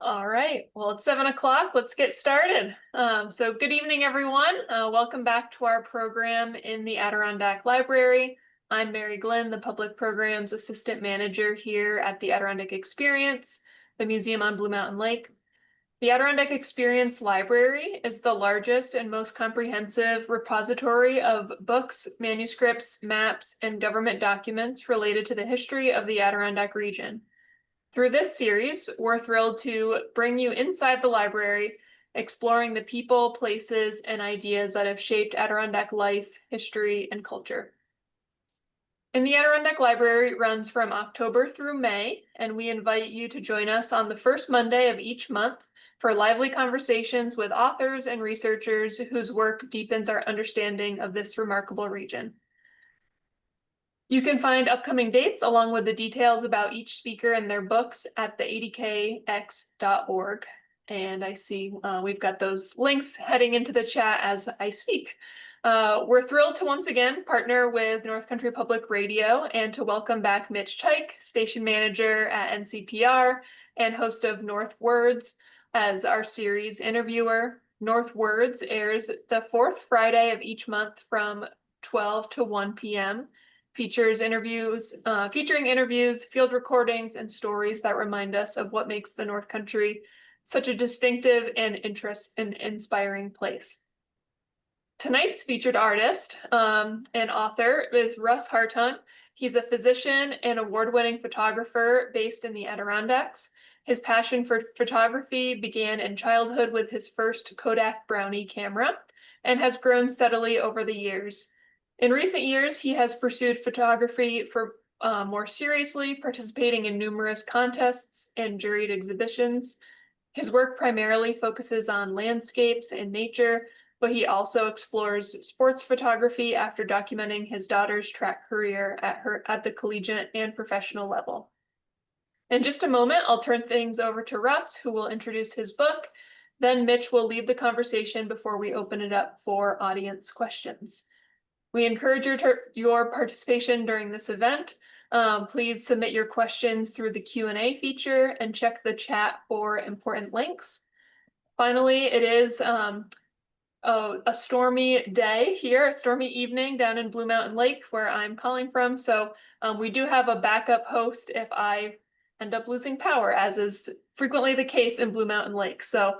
All right, well, it's 7 o'clock. Let's get started. So good evening, everyone. Welcome back to our program in the Adirondack Library. I'm Mary Glenn, the Public Programs Assistant Manager here at the Adirondack Experience, the museum on Blue Mountain Lake. The Adirondack Experience Library is the largest and most comprehensive repository of books, manuscripts, maps, and government documents related to the history of the Adirondack region. Through this series, we're thrilled to bring you inside the library, exploring the people, places, and ideas that have shaped Adirondack life, history, and culture. And the Adirondack Library runs from October through May, and we invite you to join us on the first Monday of each month for lively conversations with authors and researchers whose work deepens our understanding of this remarkable region. You can find upcoming dates along with the details about each speaker and their books at the adkx.org. And I see we've got those links heading into the chat as I speak. We're thrilled to once again partner with North Country Public Radio and to welcome back Mitch Teich, station manager at NCPR and host of North Words, as our series interviewer. North Words airs the fourth Friday of each month from 12 to 1 p.m. Featuring interviews, field recordings, and stories that remind us of what makes the North Country such a distinctive and inspiring place. Tonight's featured artist and author is Russ Hartung. He's a physician and award-winning photographer based in the Adirondacks. His passion for photography began in childhood with his first Kodak Brownie camera and has grown steadily over the years. In recent years, he has pursued photography for more seriously, participating in numerous contests and juried exhibitions. His work primarily focuses on landscapes and nature, but he also explores sports photography after documenting his daughter's track career at the collegiate and professional level. In just a moment, I'll turn things over to Russ, who will introduce his book. Then Mitch will lead the conversation before we open it up for audience questions. We encourage your participation during this event. Please submit your questions through the Q&A feature and check the chat for important links. Finally, it is a stormy day here, a stormy evening down in Blue Mountain Lake where I'm calling from. So we do have a backup host if I end up losing power, as is frequently the case in Blue Mountain Lake. So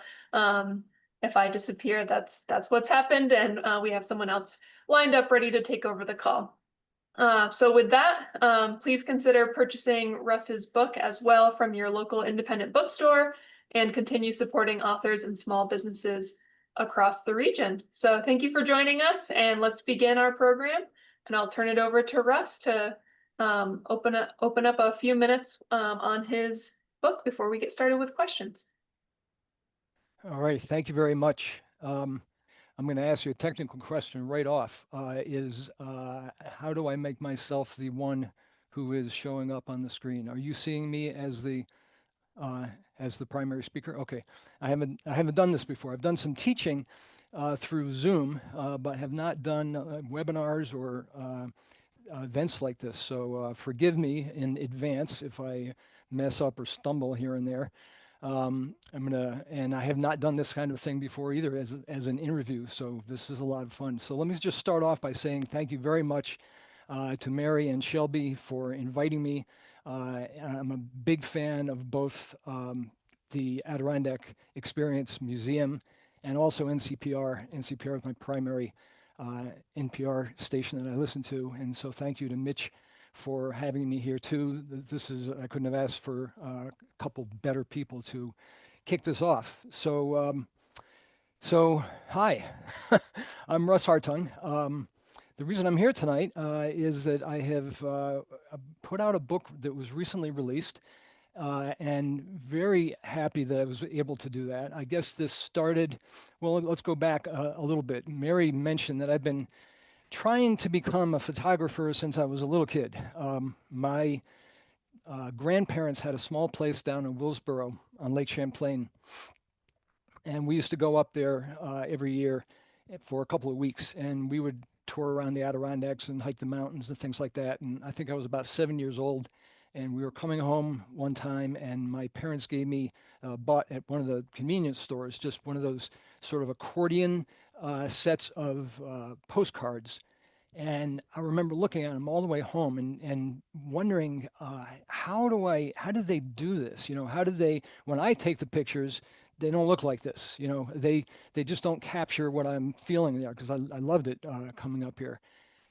if I disappear, that's what's happened, and we have someone else lined up ready to take over the call. So with that, please consider purchasing Russ's book as well from your local independent bookstore and continue supporting authors and small businesses across the region. So thank you for joining us, and let's begin our program. And I'll turn it over to Russ to open up a few minutes on his book before we get started with questions. All right, thank you very much. I'm going to ask you a technical question right off. How do I make myself the one who is showing up on the screen? Are you seeing me as the primary speaker? Okay, I haven't done this before. I've done some teaching through Zoom, but have not done webinars or events like this. So forgive me in advance if I mess up or stumble here and there. And I have not done this kind of thing before either as an interview, so this is a lot of fun. So let me just start off by saying thank you very much to Mary and Shelby for inviting me. I'm a big fan of both the Adirondack Experience Museum and also NCPR. NCPR is my primary NPR station that I listen to, and so thank you to Mitch for having me here too. I couldn't have asked for a couple better people to kick this off. So hi, I'm Russ Hartung. The reason I'm here tonight is that I have put out a book that was recently released, and very happy that I was able to do that. I guess this started, well, let's go back a little bit. Mary mentioned that I've been trying to become a photographer since I was a little kid. My grandparents had a small place down in Willsboro on Lake Champlain, and we used to go up there every year for a couple of weeks, and we would tour around the Adirondacks and hike the mountains and things like that. And I think I was about 7 years old, And we were coming home one time, and my parents gave me bought at one of the convenience stores just one of those sort of accordion sets of postcards. And I remember looking at them all the way home and wondering, how did they do this? You know, how did they, when I take the pictures, they don't look like this. You know, they just don't capture what I'm feeling there because I loved it coming up here.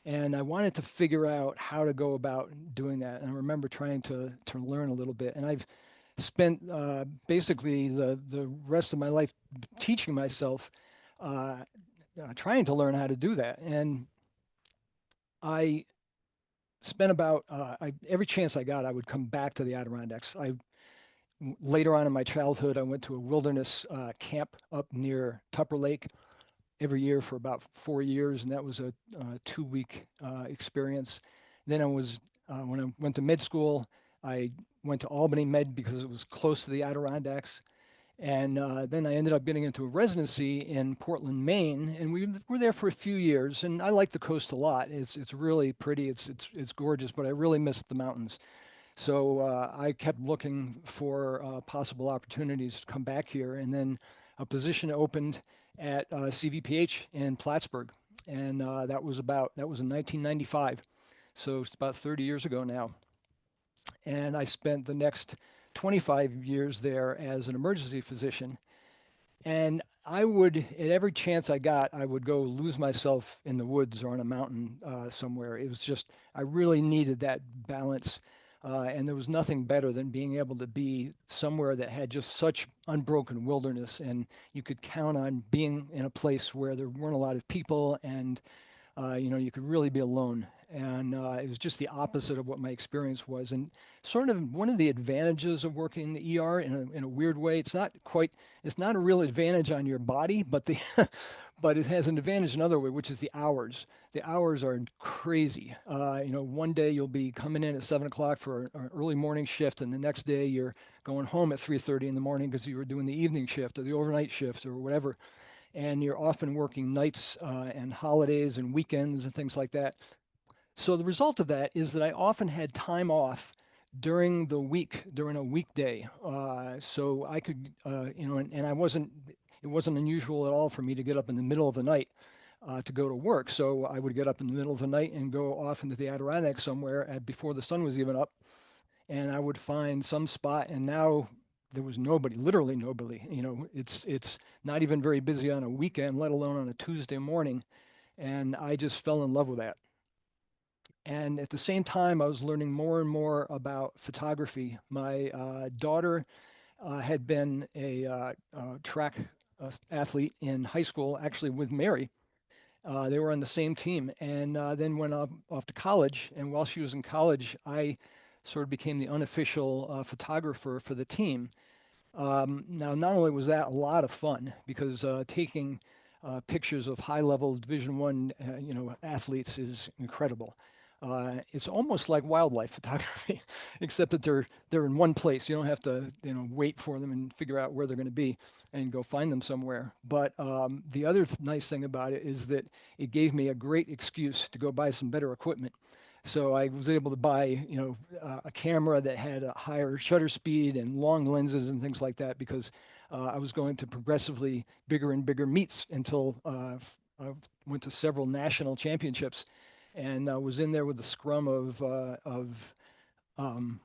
And I wanted to figure out how to go about doing that. And I remember trying to learn a little bit. And I've spent basically the rest of my life teaching myself, trying to learn how to do that. And I spent about every chance I got, I would come back to the Adirondacks. Later on in my childhood, I went to a wilderness camp up near Tupper Lake every year for about 4 years, and that was a 2 week experience. Then when I went to med school, I went to Albany Med because it was close to the Adirondacks. And then I ended up getting into a residency in Portland, Maine, and we were there for a few years. And I like the coast a lot. It's really pretty. It's gorgeous, but I really missed the mountains. So I kept looking for possible opportunities to come back here, and then a position opened at CVPH in Plattsburgh, and that was in 1995. So it's about 30 years ago now. And I spent the next 25 years there as an emergency physician. And I would, at every chance I got, I would go lose myself in the woods or on a mountain somewhere. It was just, I really needed that balance. And there was nothing better than being able to be somewhere that had just such unbroken wilderness. And you could count on being in a place where there weren't a lot of people and you could really be alone. And it was just the opposite of what my experience was. And sort of one of the advantages of working in the ER in a weird way, it's not a real advantage on your body, but but it has an advantage in another way, which is the hours. The hours are crazy. One day you'll be coming in at 7 o'clock for an early morning shift, and the next day you're going home at 3:30 in the morning because you were doing the evening shift or the overnight shift or whatever, and you're often working nights and holidays and weekends and things like that. So the result of that is that I often had time off during the week, during a weekday. So I could, and it wasn't unusual at all for me to get up in the middle of the night to go to work. So I would get up in the middle of the night and go off into the Adirondacks somewhere before the sun was even up, and I would find some spot. And now there was nobody, literally nobody. It's not even very busy on a weekend, let alone on a Tuesday morning. And I just fell in love with that. And at the same time, I was learning more and more about photography. My daughter had been a track athlete in high school, actually with Mary. They were on the same team, and then went off to college. And while she was in college, I sort of became the unofficial photographer for the team. Now, not only was that a lot of fun because taking pictures of high-level Division I, athletes is incredible. It's almost like wildlife photography, except that they're in one place. You don't have to, wait for them and figure out where they're going to be and go find them somewhere. But the other nice thing about it is that it gave me a great excuse to go buy some better equipment. So I was able to buy, a camera that had a higher shutter speed and long lenses and things like that because I was going to progressively bigger and bigger meets until I went to several national championships and was in there with the scrum of um,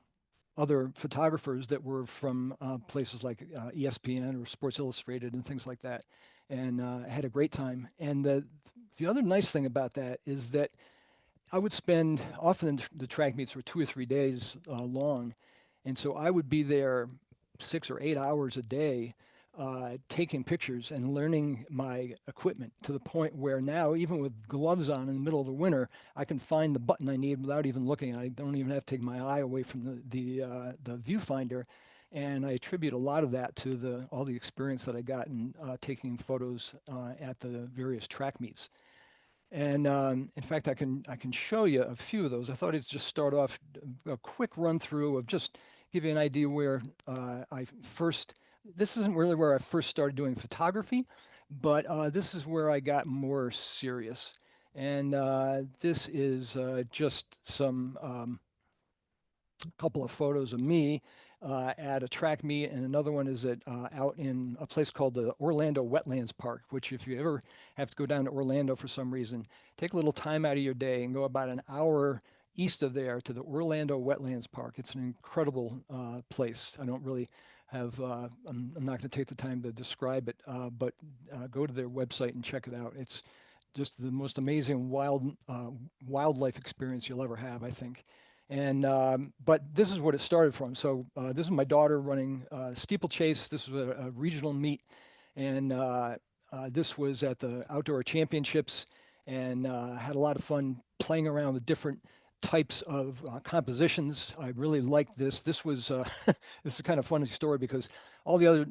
other photographers that were from places like ESPN or Sports Illustrated and things like that, and had a great time. And the other nice thing about that is that I would spend often the track meets were 2 or 3 days long, and so I would be there 6 or 8 hours a day taking pictures and learning my equipment to the point where now, even with gloves on in the middle of the winter, I can find the button I need without even looking. I don't even have to take my eye away from the viewfinder, and I attribute a lot of that to all the experience that I got in taking photos at the various track meets. And in fact, I can show you a few of those. I thought I'd just start off a quick run through of just give you an idea where I first. This isn't really where I first started doing photography, but this is where I got more serious. And this is just some couple of photos of me at a track meet, and another one is out in a place called the Orlando Wetlands Park, which if you ever have to go down to Orlando for some reason, take a little time out of your day and go about an hour east of there to the Orlando Wetlands Park. It's an incredible place. I don't really have, I'm not going to take the time to describe it, but go to their website and check it out. It's just the most amazing wildlife experience you'll ever have, I think. And but this is what it started from. So this is my daughter running steeplechase. This was a regional meet, and this was at the outdoor championships, and had a lot of fun playing around with different types of compositions. I really liked this. This was this is a kind of funny story because all the other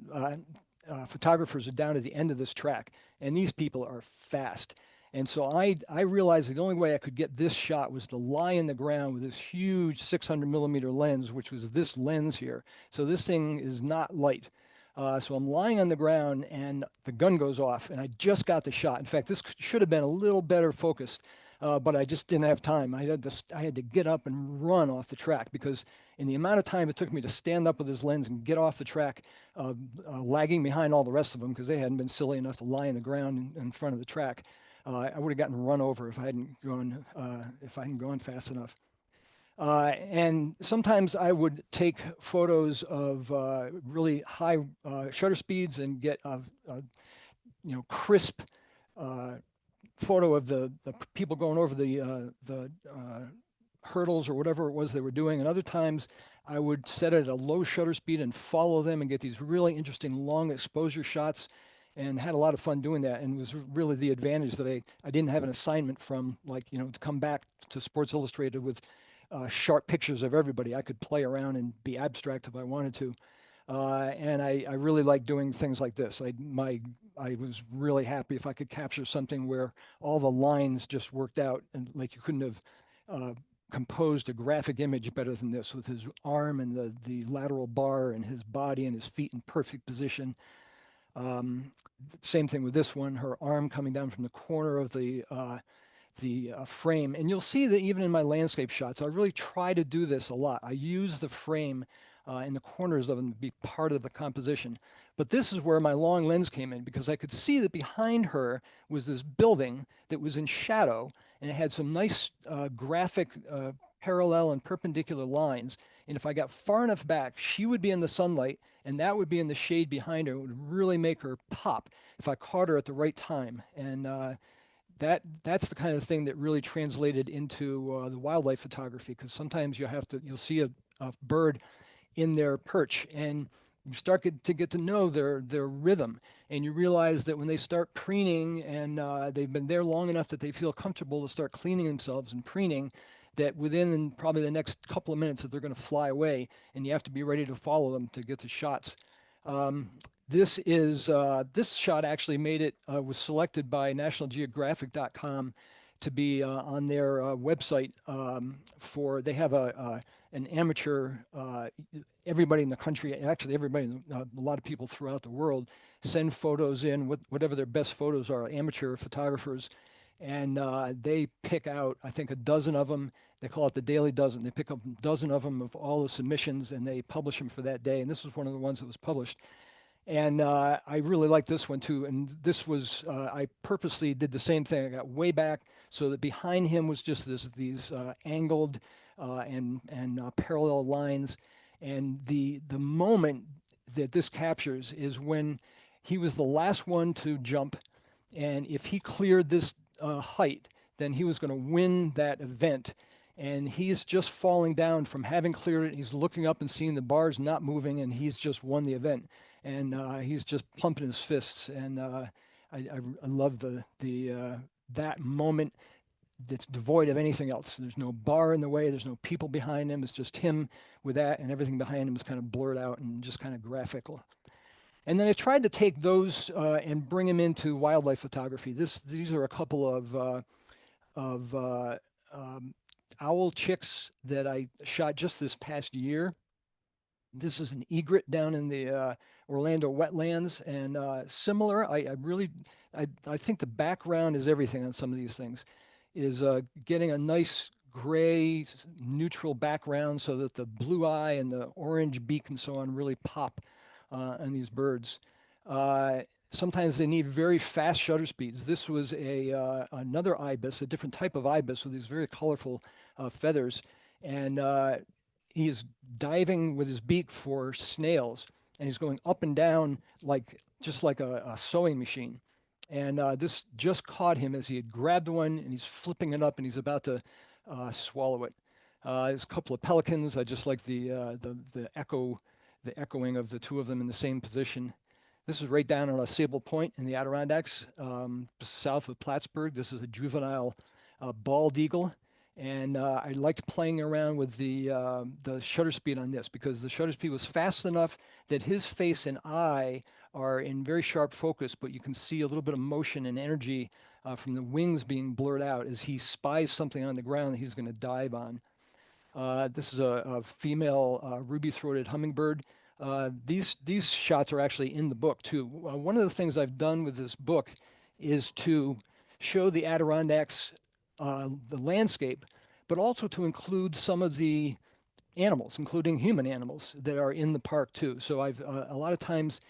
photographers are down at the end of this track, and these people are fast. And so I realized the only way I could get this shot was to lie in the ground with this huge 600 millimeter lens, which was this lens here. So this thing is not light. So I'm lying on the ground and the gun goes off and I just got the shot. In fact, this should have been a little better focused, but I just didn't have time. I had to get up and run off the track because in the amount of time it took me to stand up with this lens and get off the track, lagging behind all the rest of them because they hadn't been silly enough to lie in the ground in front of the track. I would have gotten run over if I hadn't gone fast enough. And sometimes I would take photos of really high shutter speeds and get a crisp photo of the people going over the hurdles or whatever it was they were doing. And other times I would set it at a low shutter speed and follow them and get these really interesting long exposure shots, and had a lot of fun doing that. And it was really the advantage that I didn't have an assignment from, like, to come back to Sports Illustrated with sharp pictures of everybody. I could play around and be abstract if I wanted to. And I really like doing things like this. I was really happy if I could capture something where all the lines just worked out, and like you couldn't have composed a graphic image better than this, with his arm and the lateral bar and his body and his feet in perfect position. Same thing with this one, her arm coming down from the corner of the frame. And you'll see that even in my landscape shots, I really try to do this a lot. I use the frame in the corners of them to be part of the composition. But this is where my long lens came in, because I could see that behind her was this building that was in shadow, and it had some nice graphic parallel and perpendicular lines. And if I got far enough back, she would be in the sunlight, and that would be in the shade behind her. It would really make her pop if I caught her at the right time. And that's the kind of thing that really translated into the wildlife photography, because sometimes you'll see a bird in their perch, and you start to get to know their rhythm, and you realize that when they start preening and they've been there long enough that they feel comfortable to start cleaning themselves and preening, that within probably the next couple of minutes that they're going to fly away, and you have to be ready to follow them to get the shots. This shot actually was selected by nationalgeographic.com to be on their website. They have an amateur, everybody in the country, actually everybody, a lot of people throughout the world send photos in, whatever their best photos are, amateur photographers, and they pick out, I think, a dozen of them. They call it the Daily Dozen. They pick up a dozen of them of all the submissions, and they publish them for that day. And this was one of the ones that was published. And I really like this one too. And this was, I purposely did the same thing. I got way back so that behind him was just these angled and parallel lines. And the moment that this captures is when he was the last one to jump. And if he cleared this height, then he was going to win that event. And he's just falling down from having cleared it. He's looking up and seeing the bars not moving, and he's just won the event. And he's just pumping his fists. And I love that moment that's devoid of anything else. There's no bar in the way. There's no people behind him. It's just him with that, and everything behind him is kind of blurred out and just kind of graphical. And then I tried to take those and bring them into wildlife photography. These are a couple of owl chicks that I shot just this past year. This is an egret down in the Orlando wetlands, and similar. I think the background is everything on some of these things. Is getting a nice gray neutral background so that the blue eye and the orange beak and so on really pop on these birds. Uh, Sometimes they need very fast shutter speeds. This was another ibis, a different type of ibis with these very colorful feathers, and he's diving with his beak for snails, and he's going up and down like just like a sewing machine. And this just caught him as he had grabbed one, and he's flipping it up, and he's about to swallow it. There's a couple of pelicans. I just like the echoing of the two of them in the same position. This is right down on a Sable Point in the Adirondacks, south of Plattsburgh. This is a juvenile bald eagle, and I liked playing around with the shutter speed on this because the shutter speed was fast enough that his face and eye are in very sharp focus, but you can see a little bit of motion and energy from the wings being blurred out as he spies something on the ground that he's going to dive on. This is a female ruby-throated hummingbird. These shots are actually in the book too. One of the things I've done with this book is to show the Adirondacks, the landscape, but also to include some of the animals, including human animals that are in the park too. So I've a lot of times,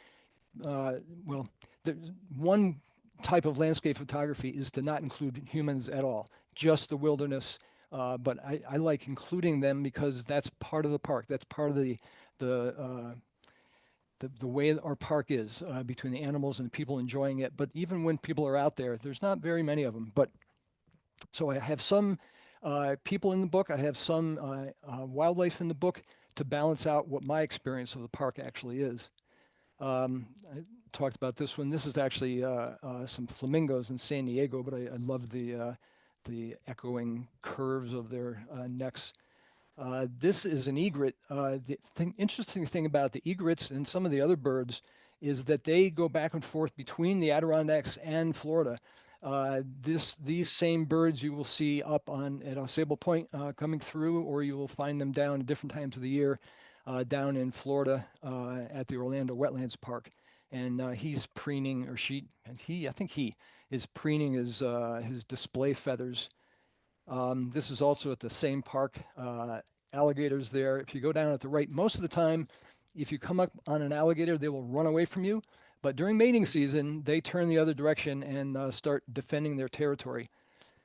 well, there's one type of landscape photography is to not include humans at all, just the wilderness. But I like including them because that's part of the park. That's part of the uh, the way our park is between the animals and the people enjoying it. But even when people are out there, there's not very many of them. But so I have some people in the book. I have some wildlife in the book to balance out what my experience of the park actually is. I talked about this one. This is actually some flamingos in San Diego, but I love the echoing curves of their necks. This is an egret. Interesting thing about the egrets and some of the other birds is that they go back and forth between the Adirondacks and Florida. These same birds you will see up on at Sable Point coming through, or you will find them down at different times of the year down in Florida at the Orlando Wetlands Park. And he's preening, or she, and he, I think he is preening his display feathers. This is also at the same park. Alligators there. If you go down at the right, most of the time, if you come up on an alligator, they will run away from you. But during mating season, they turn the other direction and start defending their territory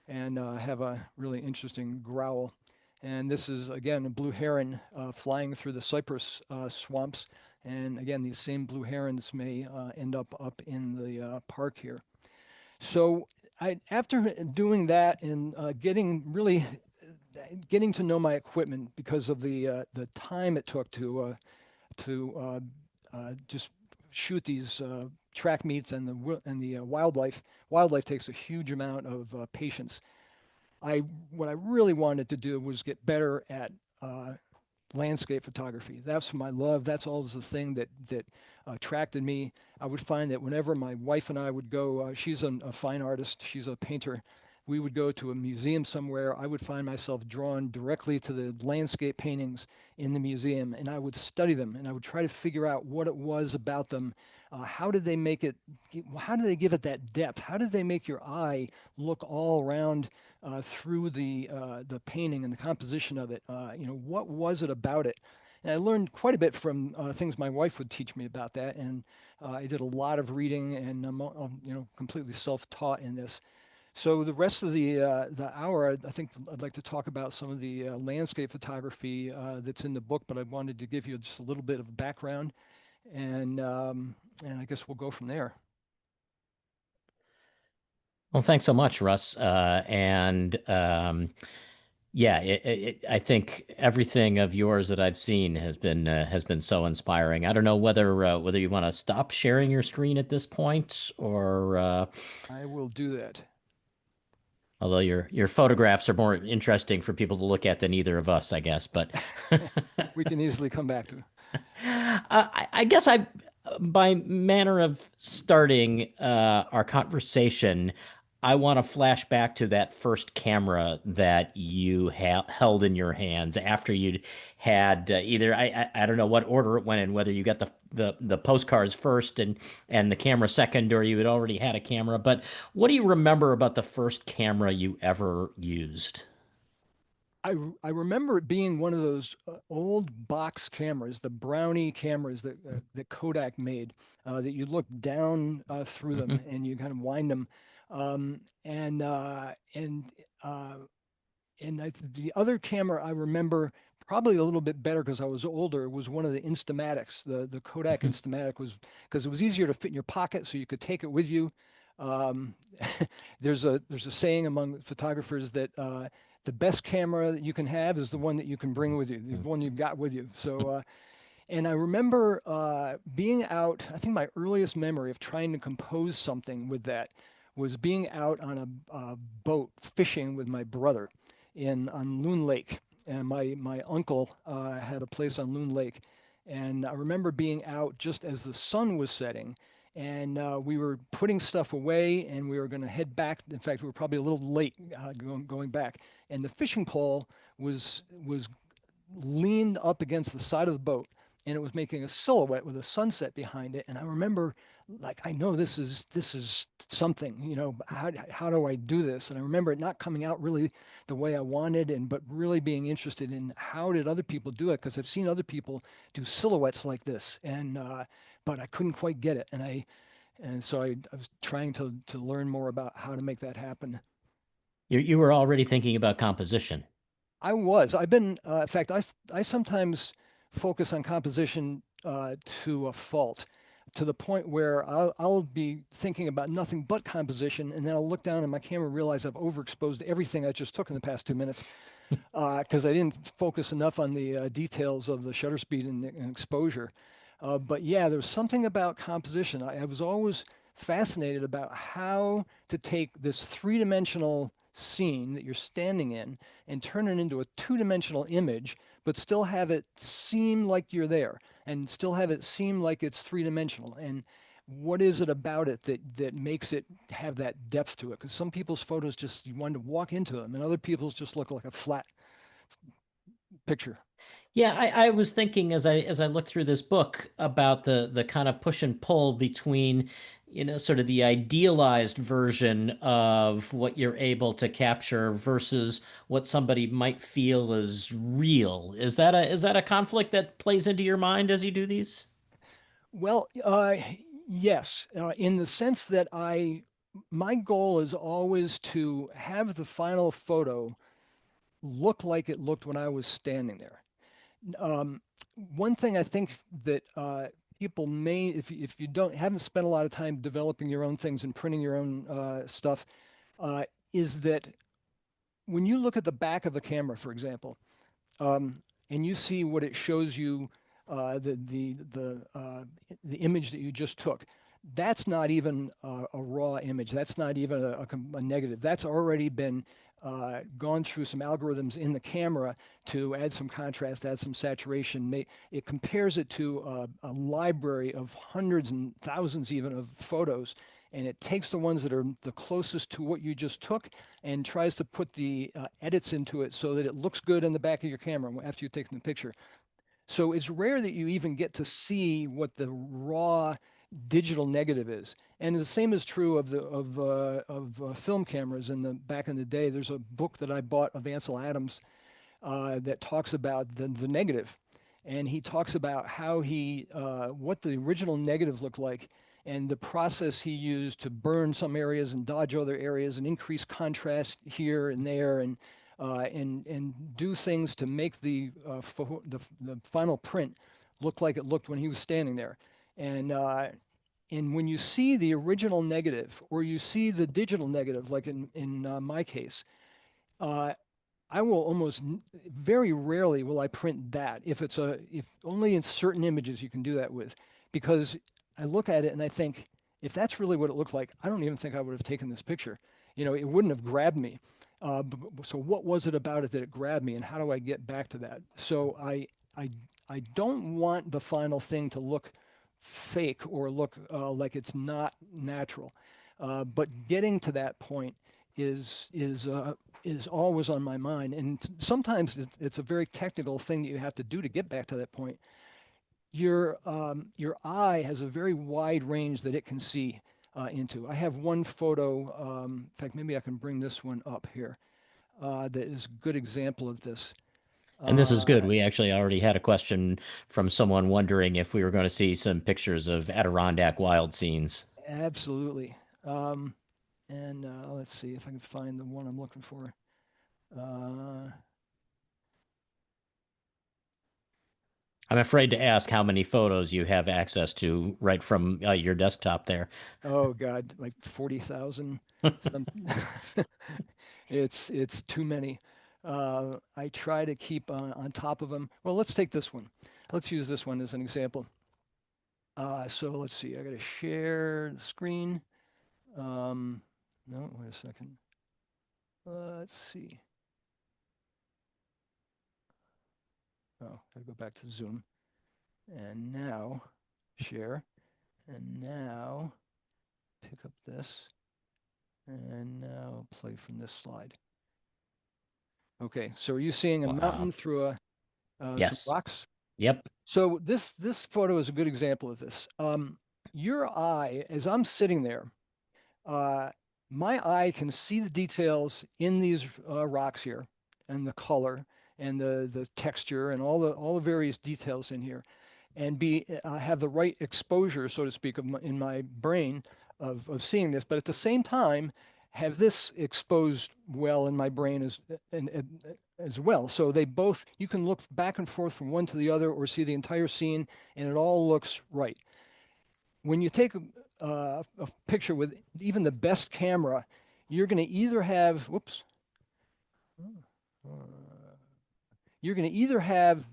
and have a really interesting growl. And this is, again, a blue heron flying through the cypress swamps. And again, these same blue herons may end up in the park here. So after doing that and getting to know my equipment because of the time it took to just shoot these track meets and the wildlife. Wildlife takes a huge amount of patience. What I really wanted to do was get better at landscape photography. That's my love. That's always the thing that attracted me. I would find that whenever my wife and I would go, she's a fine artist, she's a painter. We would go to a museum somewhere. I would find myself drawn directly to the landscape paintings in the museum, and I would study them, and I would try to figure out what it was about them. How did they make it? How did they give it that depth? How did they make your eye look all around through the painting and the composition of it? What was it about it? And I learned quite a bit from things my wife would teach me about that, and I did a lot of reading, and I'm completely self-taught in this. So the rest of the hour, I think I'd like to talk about some of the landscape photography that's in the book, but I wanted to give you just a little bit of background, and I guess we'll go from there. Well, thanks so much, Russ. Yeah, I think everything of yours that I've seen has been so inspiring. I don't know whether you want to stop sharing your screen at this point, or I will do that. although your photographs are more interesting for people to look at than either of us, I guess. But We can easily come back to. I guess by manner of starting our conversation, I want to flash back to that first camera that you held in your hands after you'd had either I don't know what order it went in, whether you got the postcards first and the camera second, or you had already had a camera. But what do you remember about the first camera you ever used? I remember it being one of those old box cameras, the Brownie cameras that Kodak made, that you look down through them Mhm. and you kind of wind them. Um, and uh, and uh, the other camera I remember probably a little bit better because I was older was one of the Instamatics. The Kodak Mhm. Instamatic was because it was easier to fit in your pocket, so you could take it with you. Um, there's a saying among photographers that the best camera that you can have is the one that you can bring with you, the one you've got with you. And I remember being out, I think my earliest memory of trying to compose something with that was being out on a boat fishing with my brother on Loon Lake. And my uncle had a place on Loon Lake. And I remember being out just as the sun was setting. And we were putting stuff away and we were going to head back. In fact, we were probably a little late going back. And the fishing pole was leaned up against the side of the boat and it was making a silhouette with a sunset behind it. And I remember, like, I know this is something, how do I do this? And I remember it not coming out really the way I wanted, but really being interested in how did other people do it? Because I've seen other people do silhouettes like this, and but I couldn't quite get it. And so I was trying to learn more about how to make that happen. You were already thinking about composition. I was. I've been, in fact, I sometimes focus on composition to a fault, to the point where I'll be thinking about nothing but composition, and then I'll look down at my camera and realize I've overexposed everything I just took in the past 2 minutes because I didn't focus enough on the details of the shutter speed and exposure. But yeah, there's something about composition. I was always fascinated about how to take this three-dimensional scene that you're standing in and turn it into a two-dimensional image, but still have it seem like you're there and still have it seem like it's three-dimensional. And what is it about it that makes it have that depth to it? Because some people's photos just you want to walk into them, and other people's just look like a flat picture. Yeah, I was thinking as I looked through this book about the kind of push and pull between, sort of the idealized version of what you're able to capture versus what somebody might feel is real. Is that a conflict that plays into your mind as you do these? Well, yes, in the sense that my goal is always to have the final photo look like it looked when I was standing there. Um, One thing I think that people may, if you don't haven't spent a lot of time developing your own things and printing your own stuff, uh, is that when you look at the back of the camera, for example, um, and you see what it shows you, the image that you just took. That's not even a raw image. That's not even a negative. That's already been gone through some algorithms in the camera to add some contrast, add some saturation. It compares it to a library of hundreds and thousands even of photos, and it takes the ones that are the closest to what you just took and tries to put the edits into it so that it looks good in the back of your camera after you've taken the picture. So it's rare that you even get to see what the raw digital negative is. And the same is true of film cameras. In the back in the day, there's a book that I bought of Ansel Adams that talks about the negative, and he talks about how what the original negative looked like, and the process he used to burn some areas and dodge other areas, and increase contrast here and there, and do things to make the final print look like it looked when he was standing there, and when you see the original negative or you see the digital negative, like in my case, uh, I will very rarely will I print that if only in certain images you can do that with, because I look at it and I think if that's really what it looked like, I don't even think I would have taken this picture. It wouldn't have grabbed me. So what was it about it that it grabbed me, and how do I get back to that? So I I don't want the final thing to look fake or look like it's not natural. But getting to that point is always on my mind. And sometimes it's a very technical thing that you have to do to get back to that point. Your eye has a very wide range that it can see into. I have one photo. In fact, maybe I can bring this one up here. that is a good example of this. And this is good. Uh, We actually already had a question from someone wondering if we were going to see some pictures of Adirondack wild scenes. Absolutely. And let's see if I can find the one I'm looking for. Uh, I'm afraid to ask how many photos you have access to right from your desktop there. oh God, like 40,000. Some, it's too many. I try to keep on top of them. Well, let's take this one. Let's use this one as an example. So let's see. I got to share the screen. No, wait a second. Let's see. Oh, gotta go back to Zoom. And now share. And now pick up this. And now play from this slide. Okay, so are you seeing a Wow. mountain through some Yes. rocks? Yep. So this photo is a good example of this. Your eye, as I'm sitting there, uh, my eye can see the details in these rocks here, and the color, and the texture, and all the various details in here, and be have the right exposure, so to speak, in my brain of seeing this. But at the same time, have this exposed well in my brain as well. So they both, you can look back and forth from one to the other, or see the entire scene, and it all looks right. When you take a picture with even the best camera, you're going to either have, whoops, you're going to either have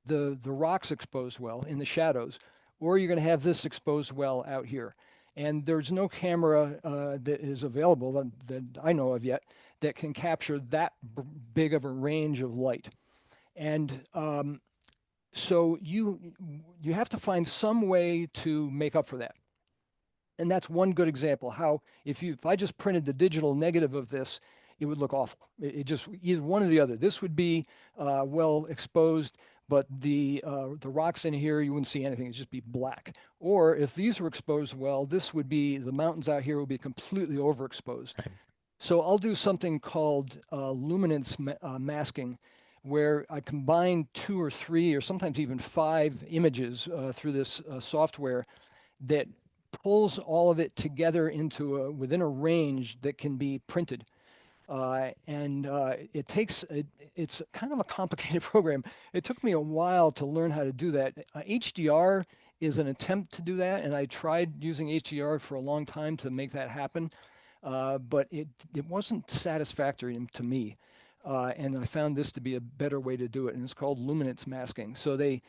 the rocks exposed well in the shadows, or you're going to have this exposed well out here. And there's no camera that is available that I know of yet that can capture that big of a range of light. And so you have to find some way to make up for that. And that's one good example how if I just printed the digital negative of this, it would look awful. It just either one or the other. This would be well exposed, but the rocks in here you wouldn't see anything. It'd just be black. Or if these were exposed well, this would be the mountains out here would be completely overexposed. Right. So I'll do something called luminance masking, where I combine 2 or 3 or sometimes even 5 images through this software that pulls all of it together into within a range that can be printed. And it's kind of a complicated program. It took me a while to learn how to do that. HDR is an attempt to do that, and I tried using HDR for a long time to make that happen, but it wasn't satisfactory to me. And I found this to be a better way to do it, and it's called luminance masking. So they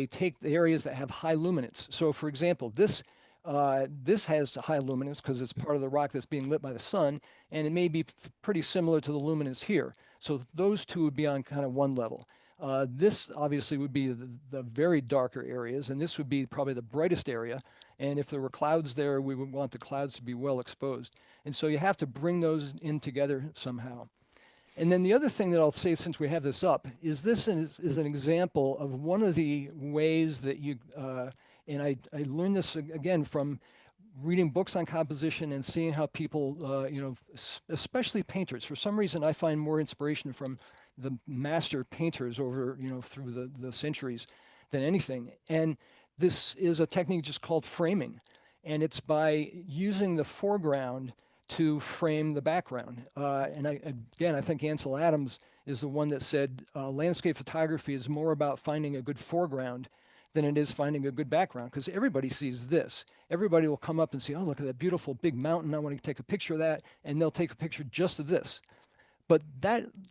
take the areas that have high luminance. So for example, this has high luminance because it's part of the rock that's being lit by the sun, and it may be pretty similar to the luminance here. So those two would be on kind of one level. This obviously would be the very darker areas, and this would be probably the brightest area. And if there were clouds there, we would want the clouds to be well exposed. And so you have to bring those in together somehow. And then the other thing that I'll say, since we have this up, is this is an example of one of the ways that and I learned this again from reading books on composition and seeing how people, especially painters, for some reason I find more inspiration from the master painters over, through the centuries than anything. And this is a technique just called framing. And it's by using the foreground to frame the background. And I think Ansel Adams is the one that said landscape photography is more about finding a good foreground than it is finding a good background, because everybody sees this. Everybody will come up and say, oh, look at that beautiful big mountain. I want to take a picture of that. And they'll take a picture just of this. But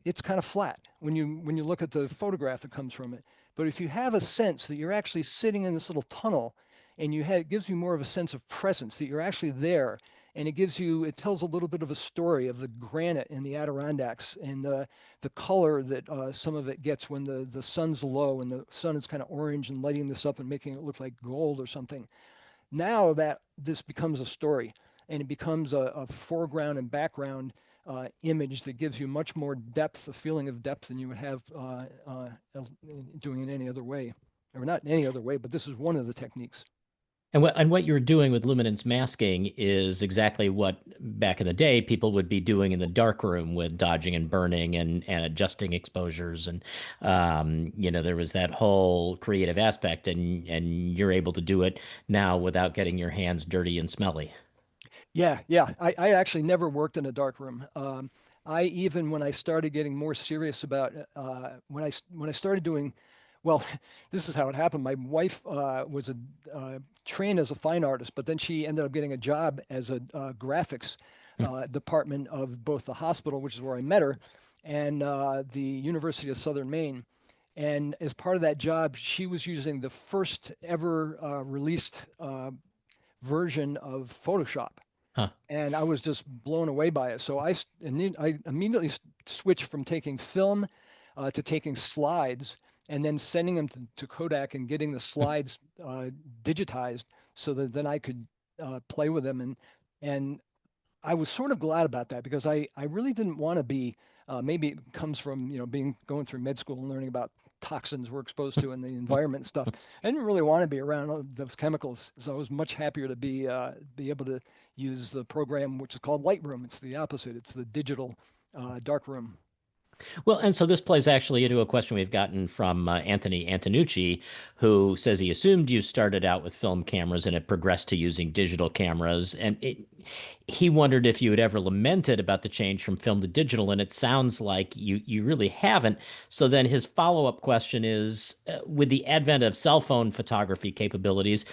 it's kind of flat when you look at the photograph that comes from it. But if you have a sense that you're actually sitting in this little tunnel, and it gives you more of a sense of presence, that you're actually there, and it tells a little bit of a story of the granite in the Adirondacks, and the color that some of it gets when the sun's low and the sun is kind of orange and lighting this up and making it look like gold or something. Now that this becomes a story, and it becomes a foreground and background image that gives you much more depth, a feeling of depth, than you would have doing it any other way. Or not any other way, but this is one of the techniques. And what you're doing with luminance masking is exactly what back in the day people would be doing in the dark room with dodging and burning and adjusting exposures. And there was that whole creative aspect, and you're able to do it now without getting your hands dirty and smelly. Yeah, yeah. I actually never worked in a dark room. I even when I started getting more serious about when I started doing, well, this is how it happened. My wife was trained as a fine artist, but then she ended up getting a job as a graphics department of both the hospital, which is where I met her, and the University of Southern Maine. And as part of that job, she was using the first ever released version of Photoshop, Huh. and I was just blown away by it. So I immediately switched from taking film to taking slides and then sending them to Kodak and getting the slides digitized so that then I could play with them. And I was sort of glad about that because I really didn't want to be, maybe it comes from, being going through med school and learning about toxins we're exposed to in the environment and stuff. I didn't really want to be around all those chemicals, so I was much happier to be able to use the program which is called Lightroom. It's the opposite. It's the digital dark room. Well, and so this plays actually into a question we've gotten from Anthony Antonucci, who says he assumed you started out with film cameras and it progressed to using digital cameras. He wondered if you had ever lamented about the change from film to digital, and it sounds like you really haven't. So then his follow-up question is, with the advent of cell phone photography capabilities,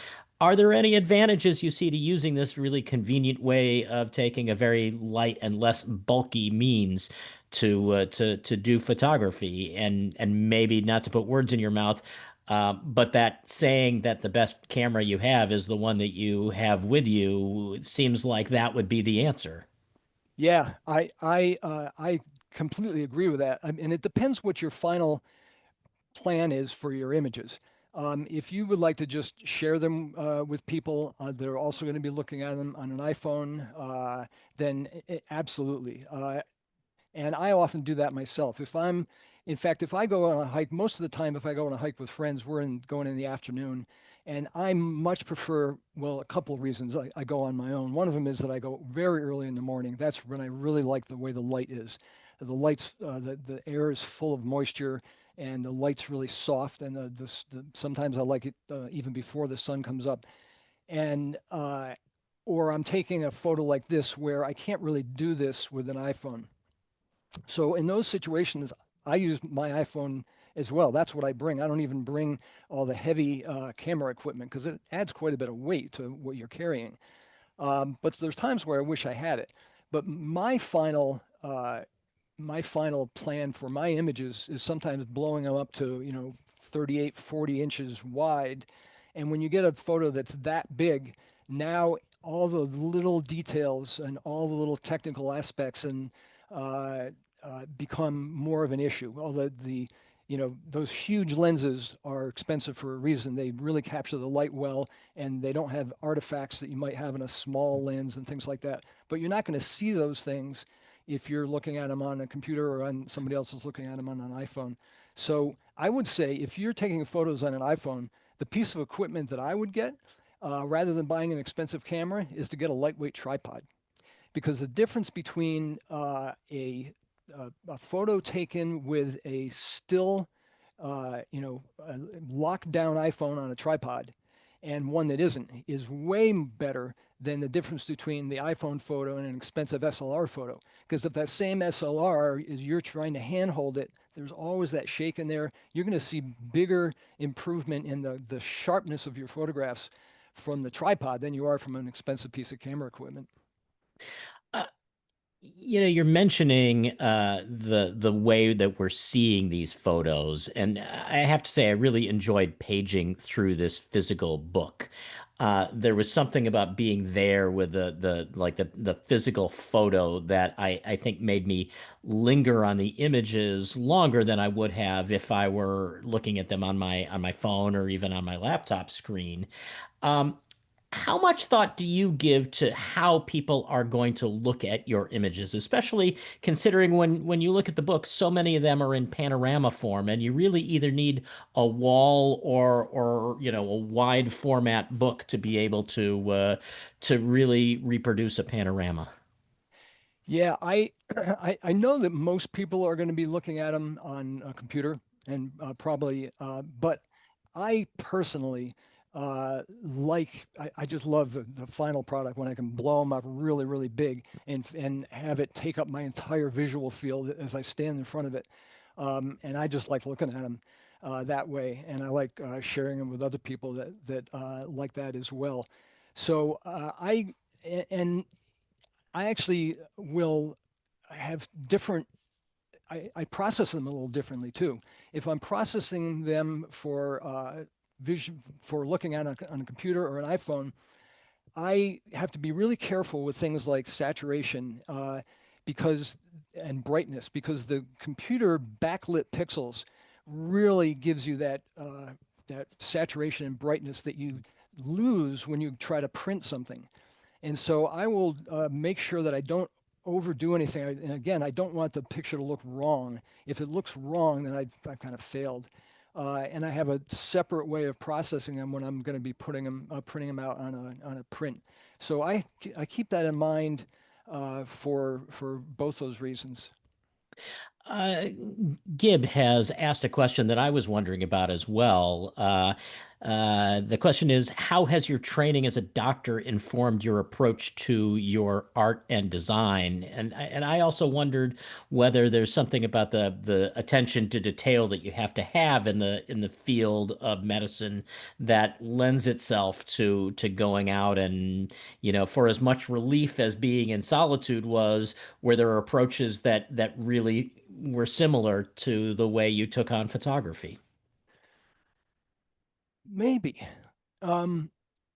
are there any advantages you see to using this really convenient way of taking a very light and less bulky means to do photography? And maybe not to put words in your mouth, but that saying that the best camera you have is the one that you have with you seems like that would be the answer. Yeah, I completely agree with that. And it depends what your final plan is for your images. If you would like to just share them with people that are also going to be looking at them on an iPhone, then absolutely. And I often do that myself. In fact, if I go on a hike, most of the time, if I go on a hike with friends, going in the afternoon, and I much prefer, well, a couple of reasons I go on my own. One of them is that I go very early in the morning. That's when I really like the way the light is. The air is full of moisture, and the light's really soft. And sometimes I like it even before the sun comes up. And or I'm taking a photo like this where I can't really do this with an iPhone. So in those situations, I use my iPhone as well. That's what I bring. I don't even bring all the heavy camera equipment because it adds quite a bit of weight to what you're carrying. But there's times where I wish I had it. But my final plan for my images is sometimes blowing them up to 38, 40 inches wide. And when you get a photo that's that big, now all the little details and all the little technical aspects and become more of an issue. All those huge lenses are expensive for a reason. They really capture the light well, and they don't have artifacts that you might have in a small lens and things like that. But you're not going to see those things if you're looking at them on a computer or on somebody else is looking at them on an iPhone. So I would say if you're taking photos on an iPhone, the piece of equipment that I would get, rather than buying an expensive camera, is to get a lightweight tripod because the difference between a photo taken with a still, a locked down iPhone on a tripod and one that isn't is way better than the difference between the iPhone photo and an expensive SLR photo. Because if that same SLR is you're trying to handhold it, there's always that shake in there. You're going to see bigger improvement in the sharpness of your photographs from the tripod than you are from an expensive piece of camera equipment. Uh, you're mentioning the way that we're seeing these photos, and I have to say I really enjoyed paging through this physical book. There was something about being there with the physical photo that I think made me linger on the images longer than I would have if I were looking at them on my phone or even on my laptop screen. Um, How much thought do you give to how people are going to look at your images, especially considering when you look at the books, so many of them are in panorama form, and you really either need a wall or a wide format book to be able to really reproduce a panorama. Yeah, I know that most people are going to be looking at them on a computer and probably, but I personally I just love the final product when I can blow them up really, really big and have it take up my entire visual field as I stand in front of it. And I just like looking at them that way, and I like sharing them with other people that like that as well. So and I actually will have different, I process them a little differently too. If I'm processing them for vision, for looking at on a computer or an iPhone, I have to be really careful with things like saturation because and brightness because the computer backlit pixels really gives you that saturation and brightness that you lose when you try to print something. And so I will make sure that I don't overdo anything. And again, I don't want the picture to look wrong. If it looks wrong, then I've kind of failed. And I have a separate way of processing them when I'm going to be printing them out on a print. So I keep that in mind for both those reasons. Uh, Gib has asked a question that I was wondering about as well. The question is, how has your training as a doctor informed your approach to your art and design? And I also wondered whether there's something about the attention to detail that you have to have in the field of medicine that lends itself to going out and, for as much relief as being in solitude was, where there are approaches that really were similar to the way you took on photography. Maybe. Um,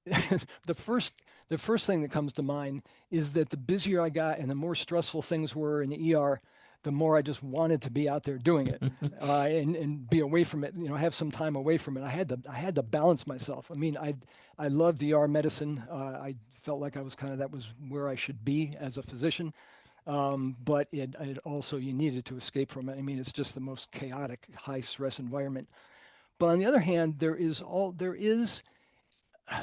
the first the first thing that comes to mind is that the busier I got and the more stressful things were in the ER, the more I just wanted to be out there doing it and be away from it. Have some time away from it. I had to balance myself. I mean, I loved ER medicine. I felt like I was that was where I should be as a physician. But it also you needed to escape from it. I mean, it's just the most chaotic, high stress environment. But on the other hand, there's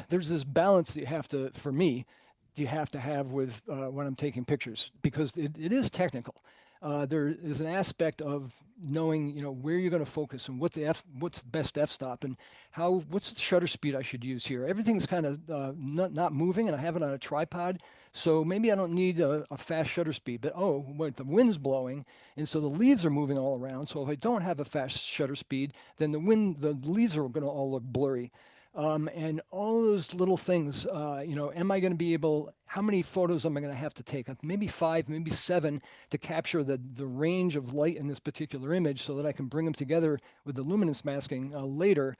this balance that you have to, for me, you have to have with when I'm taking pictures because it is technical. There is an aspect of knowing, where you're going to focus and what's the best f-stop and what's the shutter speed I should use here. Everything's kind of not moving, and I have it on a tripod, so maybe I don't need a fast shutter speed. But oh, wait, the wind's blowing, and so the leaves are moving all around. So if I don't have a fast shutter speed, then the leaves are going to all look blurry. And all those little things, am I going to be able, how many photos am I going to have to take? Maybe 5, maybe 7 to capture the range of light in this particular image so that I can bring them together with the luminance masking later.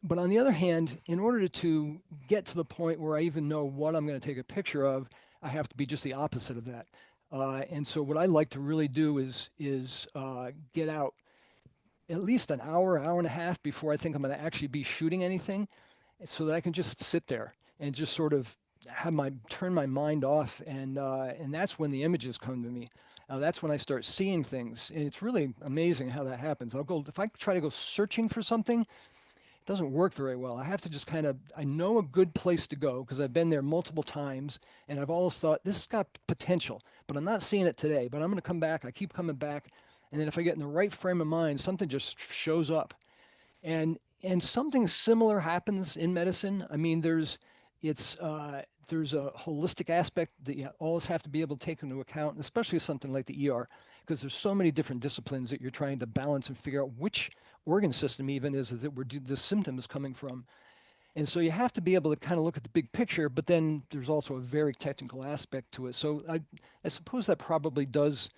But on the other hand, in order to get to the point where I even know what I'm going to take a picture of, I have to be just the opposite of that. And so what I like to really do is get out at least an hour, hour and a half before I think I'm going to actually be shooting anything, so that I can just sit there and just sort of turn my mind off, and that's when the images come to me. That's when I start seeing things, and it's really amazing how that happens. If I try to go searching for something, it doesn't work very well. I have to just I know a good place to go because I've been there multiple times, and I've always thought this has got potential, but I'm not seeing it today. But I'm going to come back. I keep coming back, and then if I get in the right frame of mind, something just shows up. And something similar happens in medicine. I mean, there's a holistic aspect that you always have to be able to take into account, especially something like the ER, because there's so many different disciplines that you're trying to balance and figure out which organ system even is that the symptom is coming from. And so you have to be able to kind of look at the big picture, but then there's also a very technical aspect to it. So I suppose that probably does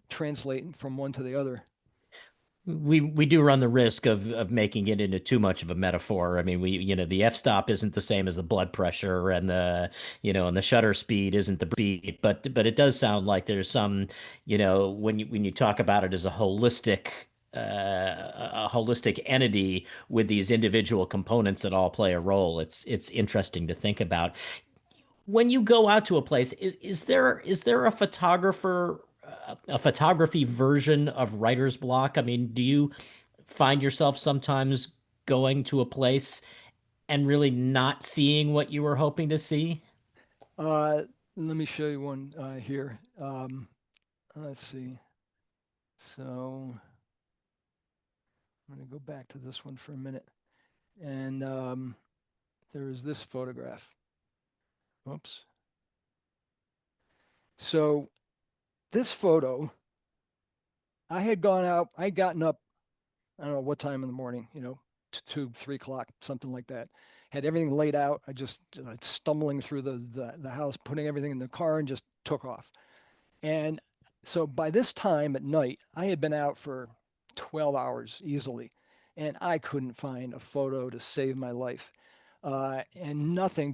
translate from one to the other. We do run the risk of making it into too much of a metaphor. I mean, the f-stop isn't the same as the blood pressure, and the shutter speed isn't the beat, but it does sound like there's some, when you talk about it as a holistic a holistic entity with these individual components that all play a role. It's interesting to think about. When you go out to a place, is there a photography version of writer's block? I mean, do you find yourself sometimes going to a place and really not seeing what you were hoping to see? Uh, Let me show you one here. Let's see. So I'm going to go back to this one for a minute. And there is this photograph. Oops. So this photo, I had gone out, I'd gotten up, I don't know what time in the morning, 2, 3 o'clock, something like that. Had everything laid out. I just stumbling through the house, putting everything in the car and just took off. And so by this time at night, I had been out for 12 hours easily, and I couldn't find a photo to save my life. And nothing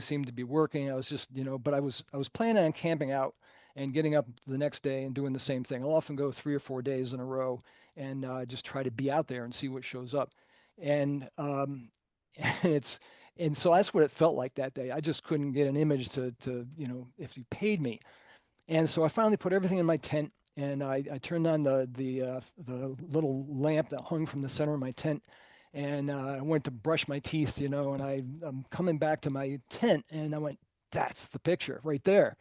seemed to be working. I was just, but I was planning on camping out and getting up the next day and doing the same thing. I'll often go 3 or 4 days in a row and just try to be out there and see what shows up. And and it's and so that's what it felt like that day. I just couldn't get an image to if you paid me. And so I finally put everything in my tent, and I turned on the little lamp that hung from the center of my tent, and I went to brush my teeth, and I'm coming back to my tent, and I went, that's the picture right there.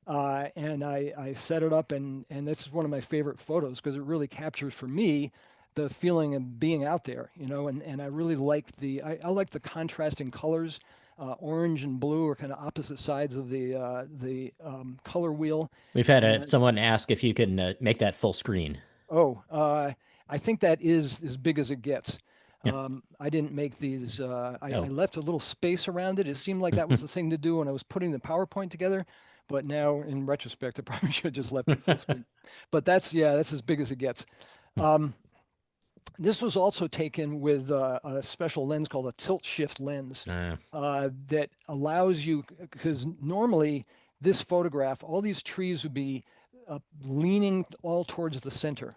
And I set it up, and this is one of my favorite photos because it really captures for me the feeling of being out there, and I really like I like the contrasting colors. Orange and blue are kind of opposite sides of the color wheel. We've had And someone ask if you can make that full screen. oh, I think that is as big as it gets. Yeah. I didn't make these. I Oh. left a little space around it. It seemed like that was the thing to do when I was putting the PowerPoint together. But now, in retrospect, I probably should have just left it full screen. But that's as big as it gets. Um, this was also taken with a special lens called a tilt shift lens Uh, that allows you, because normally this photograph, all these trees would be leaning all towards the center.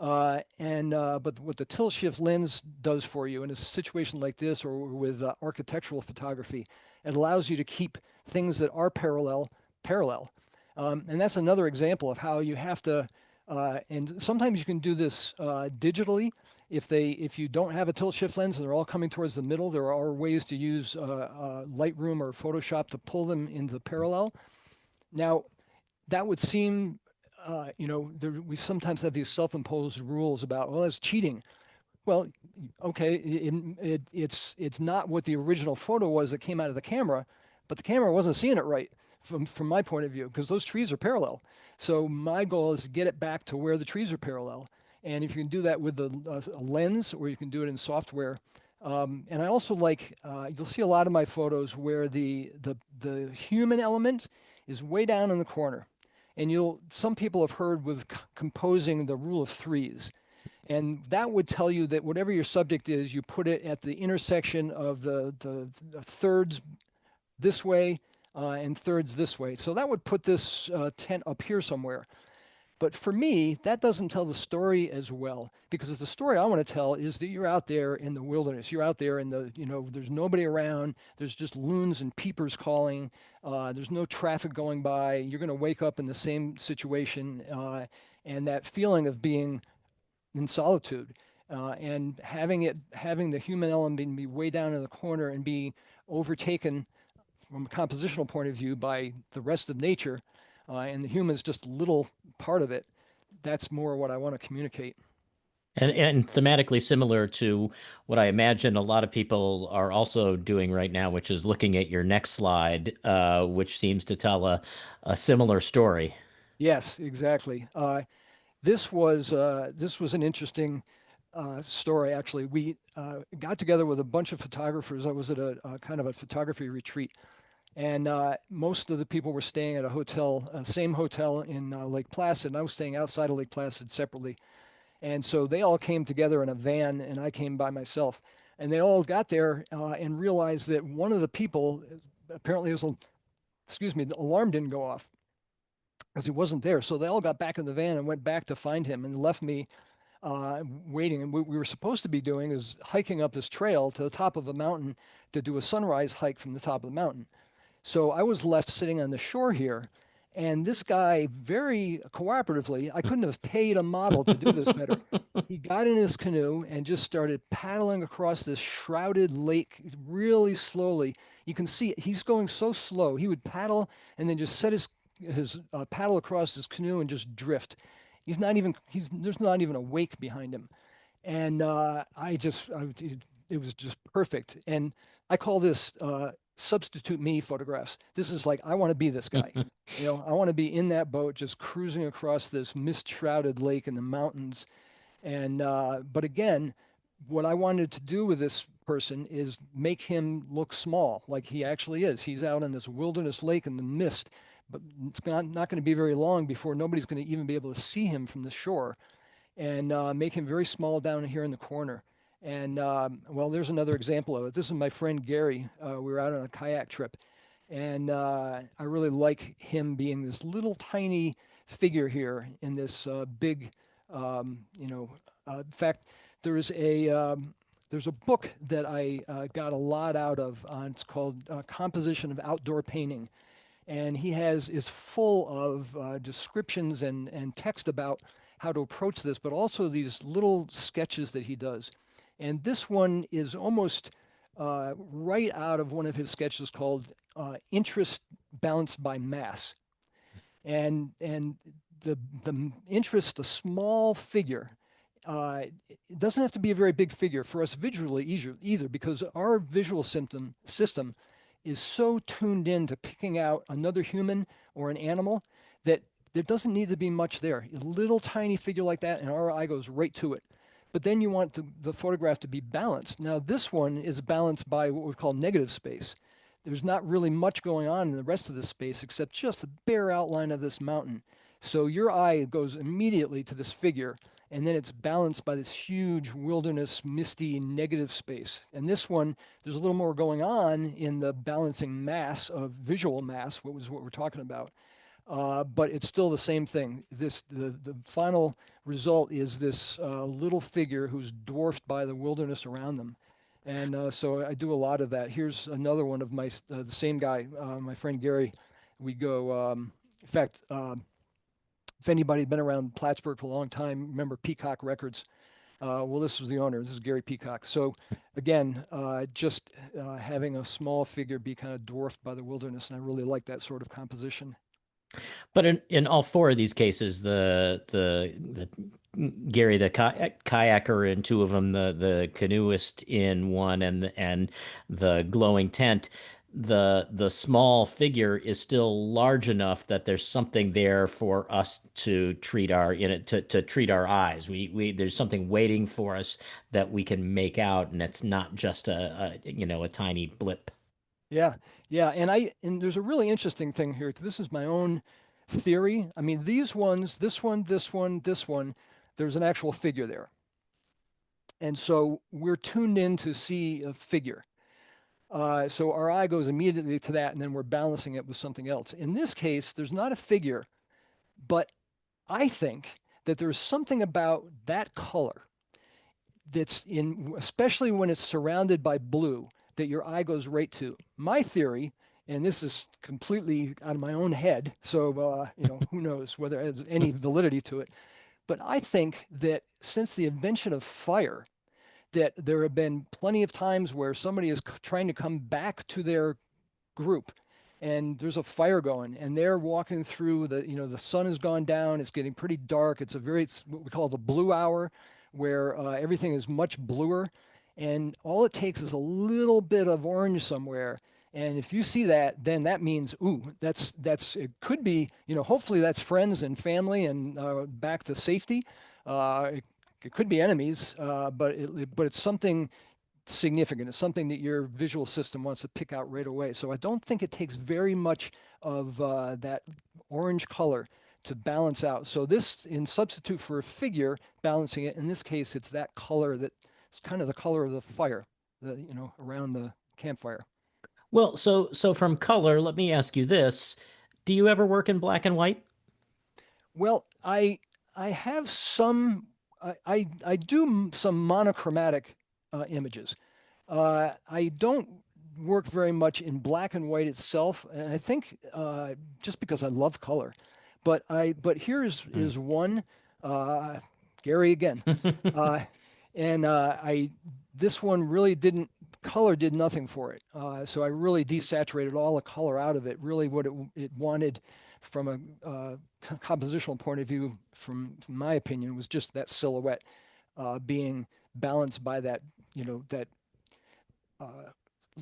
But what the tilt shift lens does for you in a situation like this or with architectural photography, it allows you to keep things that are parallel. And that's another example of how you have to, and sometimes you can do this digitally. If you don't have a tilt shift lens and they're all coming towards the middle, there are ways to use Lightroom or Photoshop to pull them into parallel. Now, that would seem, we sometimes have these self-imposed rules about, well, that's cheating. Well, okay, it's not what the original photo was that came out of the camera, but the camera wasn't seeing it right from my point of view because those trees are parallel. So my goal is to get it back to where the trees are parallel. And if you can do that with a lens or you can do it in software. And I also like, you'll see a lot of my photos where the human element is way down in the corner. And some people have heard with composing the rule of threes. And that would tell you that whatever your subject is, you put it at the intersection of the thirds this way and thirds this way. So that would put this tent up here somewhere. But for me, that doesn't tell the story as well because the story I want to tell is that you're out there in the wilderness. You're out there in there's nobody around. There's just loons and peepers calling. There's no traffic going by. You're going to wake up in the same situation. And that feeling of being in solitude and having the human element be way down in the corner and be overtaken from a compositional point of view by the rest of nature, and the human is just a little part of it. That's more what I want to communicate. and thematically similar to what I imagine a lot of people are also doing right now, which is looking at your next slide, which seems to tell a similar story. Yes, exactly. This was an interesting story. Actually, we got together with a bunch of photographers. I was at a kind of a photography retreat, and most of the people were staying at a hotel, same hotel in Lake Placid, and I was staying outside of Lake Placid separately. And so they all came together in a van, and I came by myself. And they all got there and realized that one of the people apparently excuse me, the alarm didn't go off because he wasn't there. So they all got back in the van and went back to find him and left me waiting. And what we were supposed to be doing is hiking up this trail to the top of a mountain to do a sunrise hike from the top of the mountain. So I was left sitting on the shore here, and this guy very cooperatively, I couldn't have paid a model to do this better. He got in his canoe and just started paddling across this shrouded lake really slowly. You can see he's going so slow. He would paddle and then just set his paddle across his canoe and just drift. There's not even a wake behind him. And it was just perfect. And I call this substitute me photographs. This is like, I want to be this guy. I want to be in that boat, just cruising across this mist shrouded lake in the mountains. And, but again, what I wanted to do with this person is make him look small, like he actually is. He's out on this wilderness lake in the mist, but it's not going to be very long before nobody's going to even be able to see him from the shore, and make him very small down here in the corner. And well, there's another example of it. This is my friend Gary. We were out on a kayak trip, and I really like him being this little tiny figure here in this big, in fact, there's a book that I got a lot out of. It's called Composition of Outdoor Painting, and is full of descriptions and text about how to approach this, but also these little sketches that he does. And this one is almost right out of one of his sketches called Interest Balanced by Mass. And the interest, the small figure, it doesn't have to be a very big figure for us visually either, because our visual system is so tuned in to picking out another human or an animal that there doesn't need to be much there. A little tiny figure like that, and our eye goes right to it. But then you want the photograph to be balanced. Now, this one is balanced by what we call negative space. There's not really much going on in the rest of this space except just the bare outline of this mountain. So your eye goes immediately to this figure, and then it's balanced by this huge wilderness, misty, negative space. And this one, there's a little more going on in the balancing mass of visual mass, what we're talking about. But it's still the same thing. The final result is this little figure who's dwarfed by the wilderness around them. And so I do a lot of that. Here's another one of the same guy, my friend Gary. We go, in fact, if anybody's been around Plattsburgh for a long time, remember Peacock Records. Well, this was the owner. This is Gary Peacock. So again, just having a small figure be kind of dwarfed by the wilderness, and I really like that sort of composition. But in all four of these cases, the Gary the kayaker in two of them, the canoeist in one, and the glowing tent, the small figure is still large enough that there's something there for us to treat to treat our eyes. We there's something waiting for us that we can make out, and it's not just a tiny blip. Yeah, yeah, and there's a really interesting thing here. This is my own theory. I mean, these ones, this one, there's an actual figure there. And so we're tuned in to see a figure. So our eye goes immediately to that, and then we're balancing it with something else. In this case, there's not a figure, but I think that there's something about that color that's especially when it's surrounded by blue, that your eye goes right to. My theory, and this is completely out of my own head, so who knows whether it has any validity to it, but I think that since the invention of fire, that there have been plenty of times where somebody is trying to come back to their group, and there's a fire going, and they're walking through the sun has gone down, it's getting pretty dark, it's what we call the blue hour, where everything is much bluer, and all it takes is a little bit of orange somewhere. And if you see that, then that means, ooh, it could be, hopefully that's friends and family and back to safety. It could be enemies, but it's something significant. It's something that your visual system wants to pick out right away. So I don't think it takes very much of that orange color to balance out. So this, in substitute for a figure balancing it, in this case, it's that color it's kind of the color of the fire, around the campfire. Well, so from color, let me ask you this. Do you ever work in black and white? Well, I have some I do some monochromatic images. I don't work very much in black and white itself, and I think just because I love color. But here is one, Gary again, uh, and I this one really didn't color did nothing for it. So I really desaturated all the color out of it. Really, what it wanted from a compositional point of view, from my opinion, was just that silhouette being balanced by that, that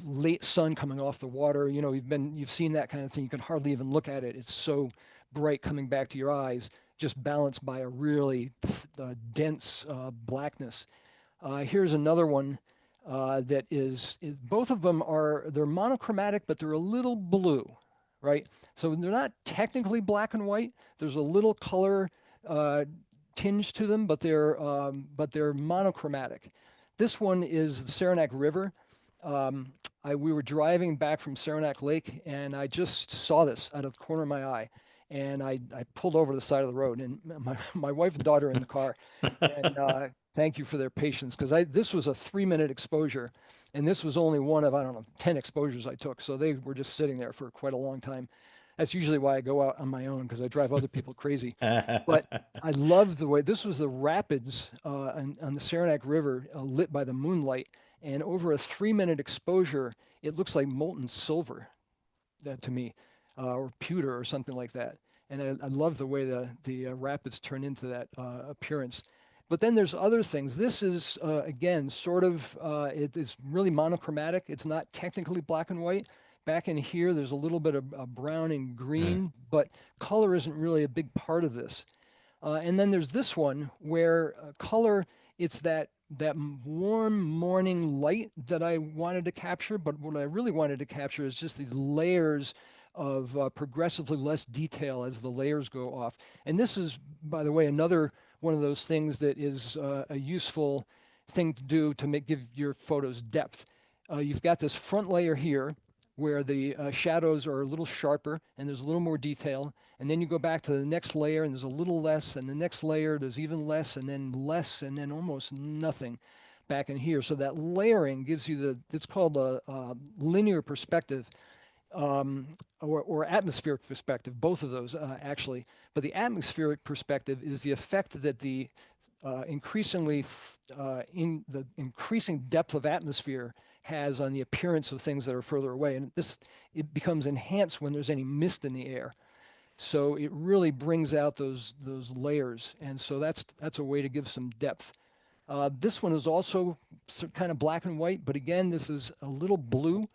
late sun coming off the water. You've seen that kind of thing. You can hardly even look at it. It's so bright coming back to your eyes, just balanced by a really dense blackness. Here's another one that both of them they're monochromatic, but they're a little blue, right? So they're not technically black and white. There's a little color tinge to them, but they're monochromatic. This one is the Saranac River. We were driving back from Saranac Lake, and I just saw this out of the corner of my eye. And I pulled over to the side of the road, and my wife and daughter are in the car. And thank you for their patience, because this was a 3-minute exposure, and this was only one of, I don't know, 10 exposures I took. So they were just sitting there for quite a long time. That's usually why I go out on my own, because I drive other people crazy. But I loved the way this was the rapids on the Saranac River, lit by the moonlight. And over a 3-minute exposure, it looks like molten silver to me, or pewter or something like that. And I love the way the rapids turn into that appearance. But then there's other things. This is, again, sort of, it is really monochromatic. It's not technically black and white. Back in here, there's a little bit of brown and green, but color isn't really a big part of this. And then there's this one where color, it's that warm morning light that I wanted to capture, but what I really wanted to capture is just these layers of progressively less detail as the layers go off. And this is, by the way, another one of those things that is a useful thing to do to give your photos depth. You've got this front layer here where the shadows are a little sharper and there's a little more detail. And then you go back to the next layer and there's a little less, and the next layer there's even less, and then almost nothing back in here. So that layering gives you it's called a linear perspective, or atmospheric perspective, both of those actually. But the atmospheric perspective is the effect that the increasing depth of atmosphere has on the appearance of things that are further away. And it becomes enhanced when there's any mist in the air. So it really brings out those layers. And so that's a way to give some depth. This one is also kind of black and white, but again, this is a little blue.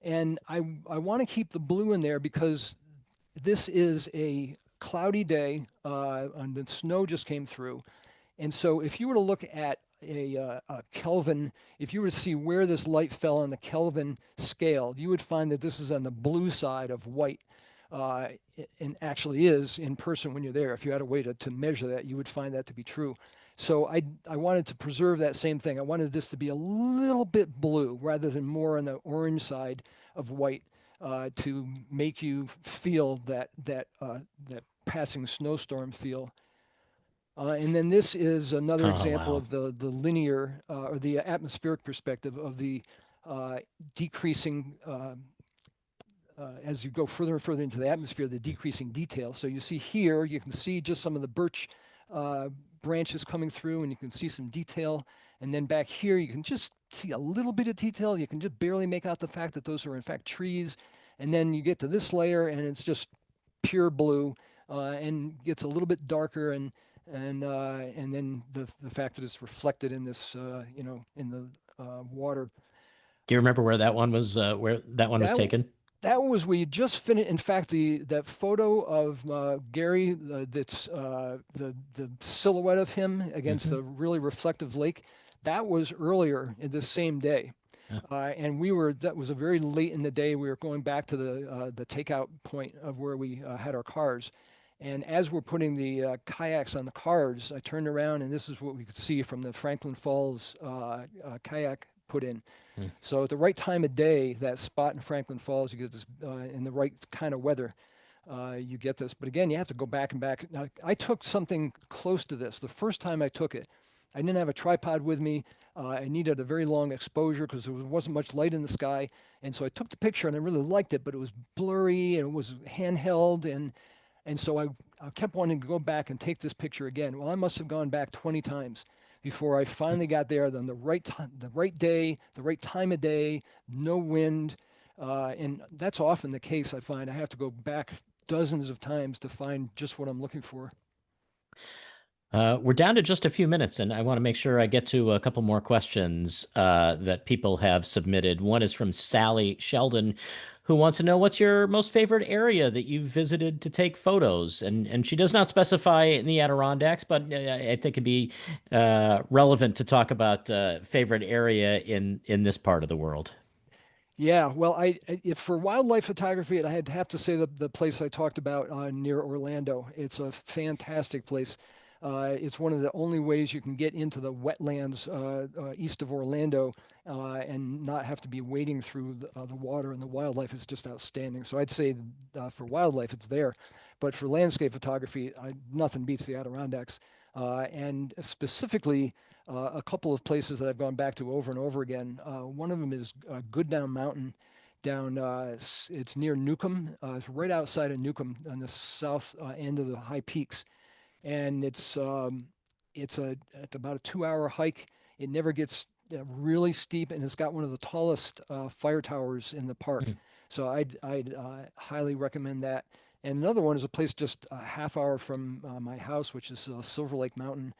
And I want to keep the blue in there because this is a cloudy day, and the snow just came through. And so if you were to look at a Kelvin, if you were to see where this light fell on the Kelvin scale, you would find that this is on the blue side of white, and actually is in person when you're there. If you had a way to measure that, you would find that to be true. So I wanted to preserve that same thing. I wanted this to be a little bit blue rather than more on the orange side of white, to make you feel that passing snowstorm feel. And then this is another example wow. of the linear or the atmospheric perspective of the decreasing, as you go further and further into the atmosphere, the decreasing detail. So you see here, you can see just some of the birch branches coming through, and you can see some detail. And then back here, you can just see a little bit of detail. You can just barely make out the fact that those are in fact trees. And then you get to this layer, and it's just pure blue, and gets a little bit darker, and then the fact that it's reflected in this, in the water. Do you remember where that one was That taken? that was we just finished. In fact, that photo of Gary, that's the silhouette of him against the really reflective lake, that was earlier in this same day. And that was a very late in the day. We were going back to the takeout point of where we had our cars. And as we're putting the kayaks on the cars, I turned around, and this is what we could see from the Franklin Falls kayak put in. So at the right time of day, that spot in Franklin Falls, you get this in the right kind of weather. you get this. But again, you have to go back and back. Now, I took something close to this. The first time I took it, I didn't have a tripod with me. I needed a very long exposure because there wasn't much light in the sky. And so I took the picture and I really liked it, but it was blurry and it was handheld. And so I kept wanting to go back and take this picture again. Well, I must have gone back 20 times before I finally got there. Then the right time, the right day, the right time of day, no wind. And that's often the case, I find. I have to go back dozens of times to find just what I'm looking for. We're down to just a few minutes, and I want to make sure I get to a couple more questions that people have submitted. One is from Sally Sheldon, who wants to know what's your most favorite area that you've visited to take photos, and she does not specify in the Adirondacks, but I think it'd be relevant to talk about favorite area in this part of the world. Yeah, well, if for wildlife photography, I'd have to say the place I talked about near Orlando. It's a fantastic place. It's one of the only ways you can get into the wetlands east of Orlando and not have to be wading through the water, and the wildlife is just outstanding. So I'd say for wildlife, it's there. But for landscape photography, nothing beats the Adirondacks. And specifically, a couple of places that I've gone back to over and over again. One of them is Gooddown Mountain down, it's near Newcomb. It's right outside of Newcomb on the south end of the high peaks. And it's about a 2-hour hike. It never gets really steep, and it's got one of the tallest fire towers in the park. Mhm. So I'd highly recommend that. And another one is a place just a half hour from my house, which is Silver Lake Mountain.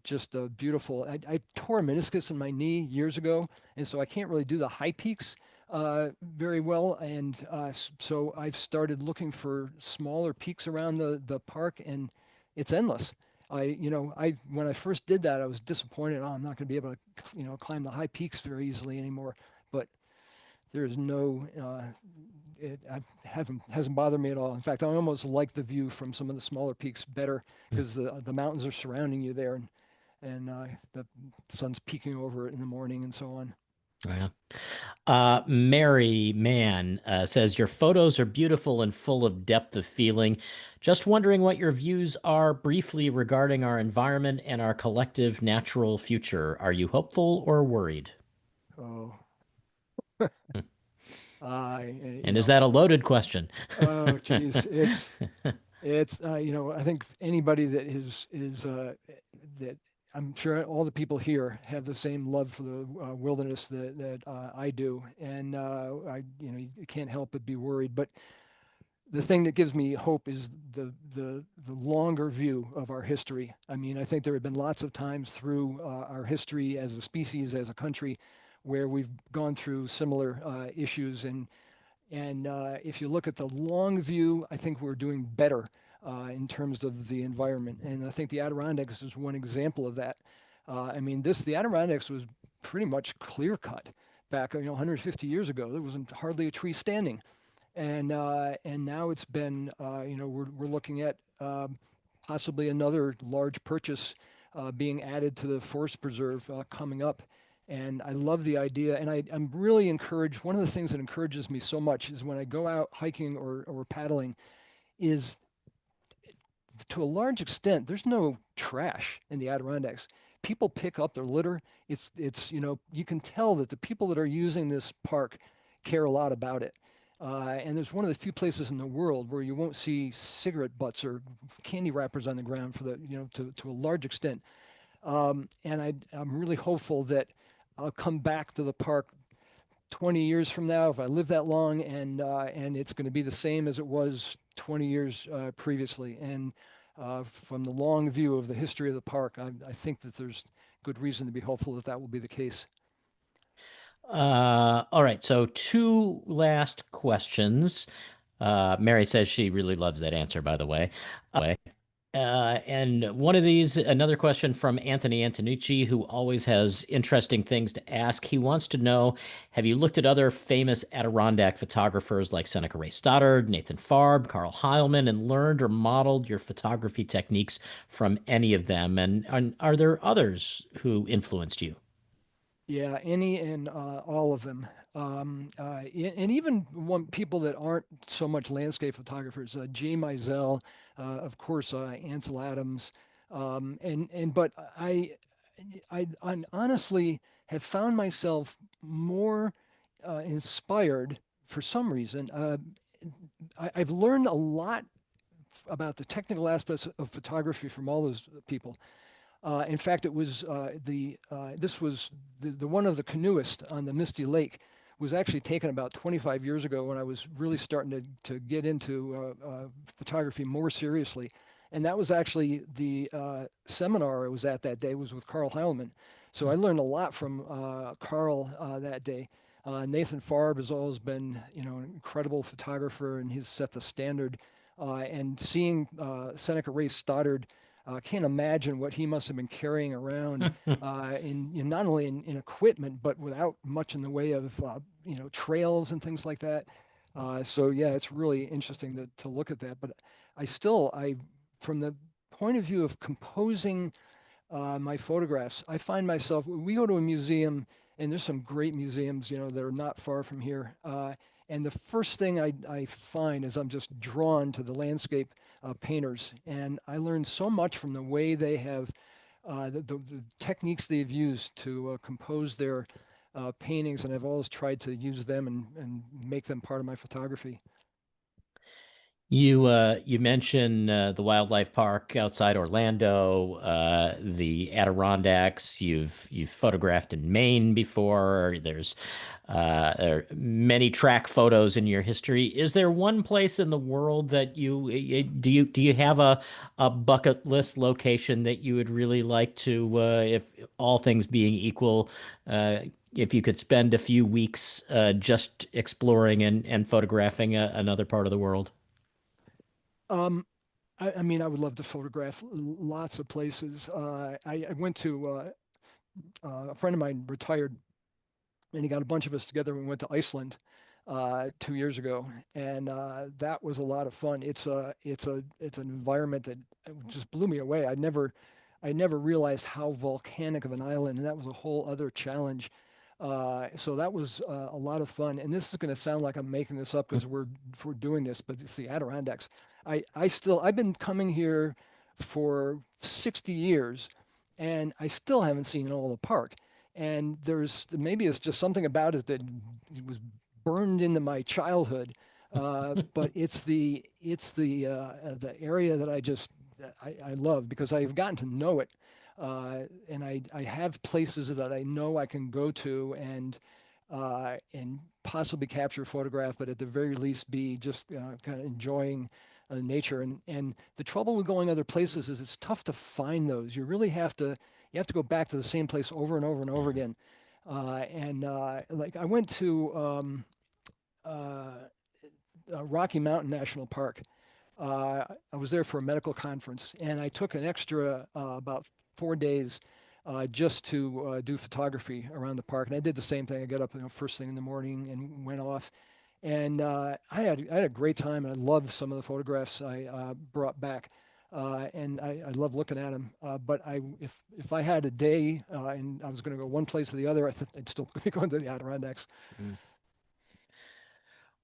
Just a beautiful. I tore a meniscus in my knee years ago, and so I can't really do the high peaks very well. And so I've started looking for smaller peaks around the park, and it's endless. When I first did that, I was disappointed. Oh, I'm not going to be able to, climb the high peaks very easily anymore. But there is no, it I haven't hasn't bothered me at all. In fact, I almost like the view from some of the smaller peaks better because the mountains are surrounding you there, and the sun's peeking over it in the morning and so on. Yeah. Mary Mann says, your photos are beautiful and full of depth of feeling. Just wondering what your views are briefly regarding our environment and our collective natural future. Are you hopeful or worried? Oh, Hmm. I you And is know, that a loaded question? oh geez, it's I think anybody that that I'm sure all the people here have the same love for the wilderness that I do, and you can't help but be worried. But the thing that gives me hope is the longer view of our history. I mean, I think there have been lots of times through our history as a species, as a country, where we've gone through similar issues, and if you look at the long view, I think we're doing better in terms of the environment. And I think the Adirondacks is one example of that. I mean, the Adirondacks was pretty much clear cut back, 150 years ago. There wasn't hardly a tree standing, and now it's been, we're looking at possibly another large purchase being added to the forest preserve coming up. And I love the idea, and I'm really encouraged. One of the things that encourages me so much is when I go out hiking or paddling, is to a large extent, there's no trash in the Adirondacks. People pick up their litter. You can tell that the people that are using this park care a lot about it. And there's one of the few places in the world where you won't see cigarette butts or candy wrappers on the ground for to a large extent. And I'm really hopeful that I'll come back to the park 20 years from now if I live that long, and it's going to be the same as it was 20 years previously. And from the long view of the history of the park, I think that there's good reason to be hopeful that that will be the case. All right, so two last questions. Mary says she really loves that answer, by the way. And one of these, another question from Anthony Antonucci, who always has interesting things to ask. He wants to know, have you looked at other famous Adirondack photographers like Seneca Ray Stoddard, Nathan Farb, Carl Heilman, and learned or modeled your photography techniques from any of them? And are there others who influenced you? Yeah, any and all of them. And even people that aren't so much landscape photographers, Jay Mizell, of course, Ansel Adams, but I honestly have found myself more inspired for some reason. I've learned a lot about the technical aspects of photography from all those people. In fact, it was this was the one of the canoeists on the Misty Lake was actually taken about 25 years ago when I was really starting to get into photography more seriously. And that was actually the seminar I was at that day was with Carl Heilman. So I learned a lot from Carl that day. Nathan Farb has always been, an incredible photographer, and he's set the standard. And seeing Seneca Ray Stoddard, can't imagine what he must have been carrying around not only in equipment, but without much in the way of trails and things like that. So yeah, it's really interesting to look at that. But I from the point of view of composing my photographs, I find myself, we go to a museum, and there's some great museums, that are not far from here. And the first thing I find is I'm just drawn to the landscape painters. And I learned so much from the way they have, the techniques they've used to compose their paintings. And I've always tried to use them and make them part of my photography. You mentioned the wildlife park outside Orlando, the Adirondacks. You've photographed in Maine before. There are many track photos in your history. Is there one place in the world that do you have a bucket list location that you would really like to, if all things being equal, if you could spend a few weeks just exploring and photographing another part of the world? Um, I mean, I would love to photograph lots of places. I went to a friend of mine retired, and he got a bunch of us together. And we went to Iceland 2 years ago, and that was a lot of fun. It's an environment that just blew me away. I never realized how volcanic of an island, and that was a whole other challenge. So that was a lot of fun. And this is going to sound like I'm making this up because we're doing this, but it's the Adirondacks. I've been coming here for 60 years, and I still haven't seen all the park. And maybe it's just something about it that was burned into my childhood. But it's the area that I love because I've gotten to know it, and I have places that I know I can go to and possibly capture a photograph, but at the very least be just kind of enjoying nature. And the trouble with going other places is it's tough to find those. You have to go back to the same place over and over and over again. Like I went to uh, Rocky Mountain National Park. I was there for a medical conference, and I took an extra about 4 days just to do photography around the park. And I did the same thing. I got up, first thing in the morning and went off. And I had a great time, and I loved some of the photographs I brought back. And I love looking at them. But if I had a day and I was going to go one place or the other, I'd still be going to the Adirondacks.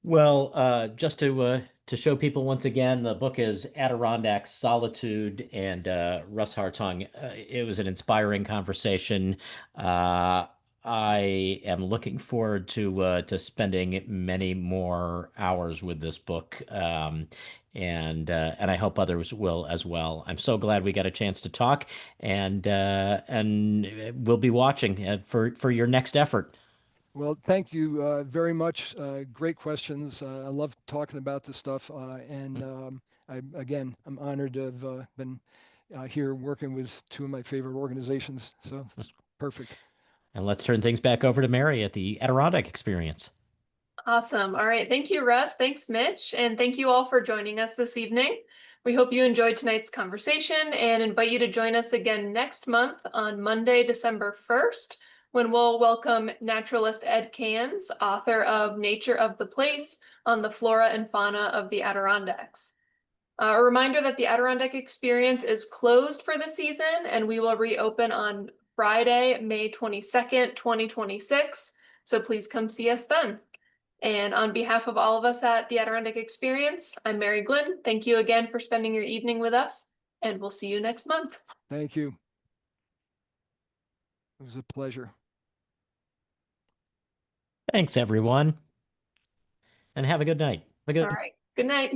Well, just to show people once again, the book is Adirondack Solitude, and Russ Hartung. It was an inspiring conversation. I am looking forward to spending many more hours with this book, and I hope others will as well. I'm so glad we got a chance to talk, and we'll be watching for your next effort. Well, thank you very much. Great questions. I love talking about this stuff. I'm honored to have been here working with two of my favorite organizations. So it's perfect. And let's turn things back over to Mary at the Adirondack Experience. Awesome. All right. Thank you, Russ. Thanks, Mitch. And thank you all for joining us this evening. We hope you enjoyed tonight's conversation and invite you to join us again next month on Monday, December 1st, when we'll welcome naturalist Ed Cans, author of Nature of the Place on the Flora and Fauna of the Adirondacks. A reminder that the Adirondack Experience is closed for the season, and we will reopen on Friday, May 22nd, 2026. So please come see us then. And on behalf of all of us at the Adirondack Experience, I'm Mary Glynn. Thank you again for spending your evening with us, and we'll see you next month. Thank you. It was a pleasure. Thanks, everyone. And have a good night. Have a good All right. Good night.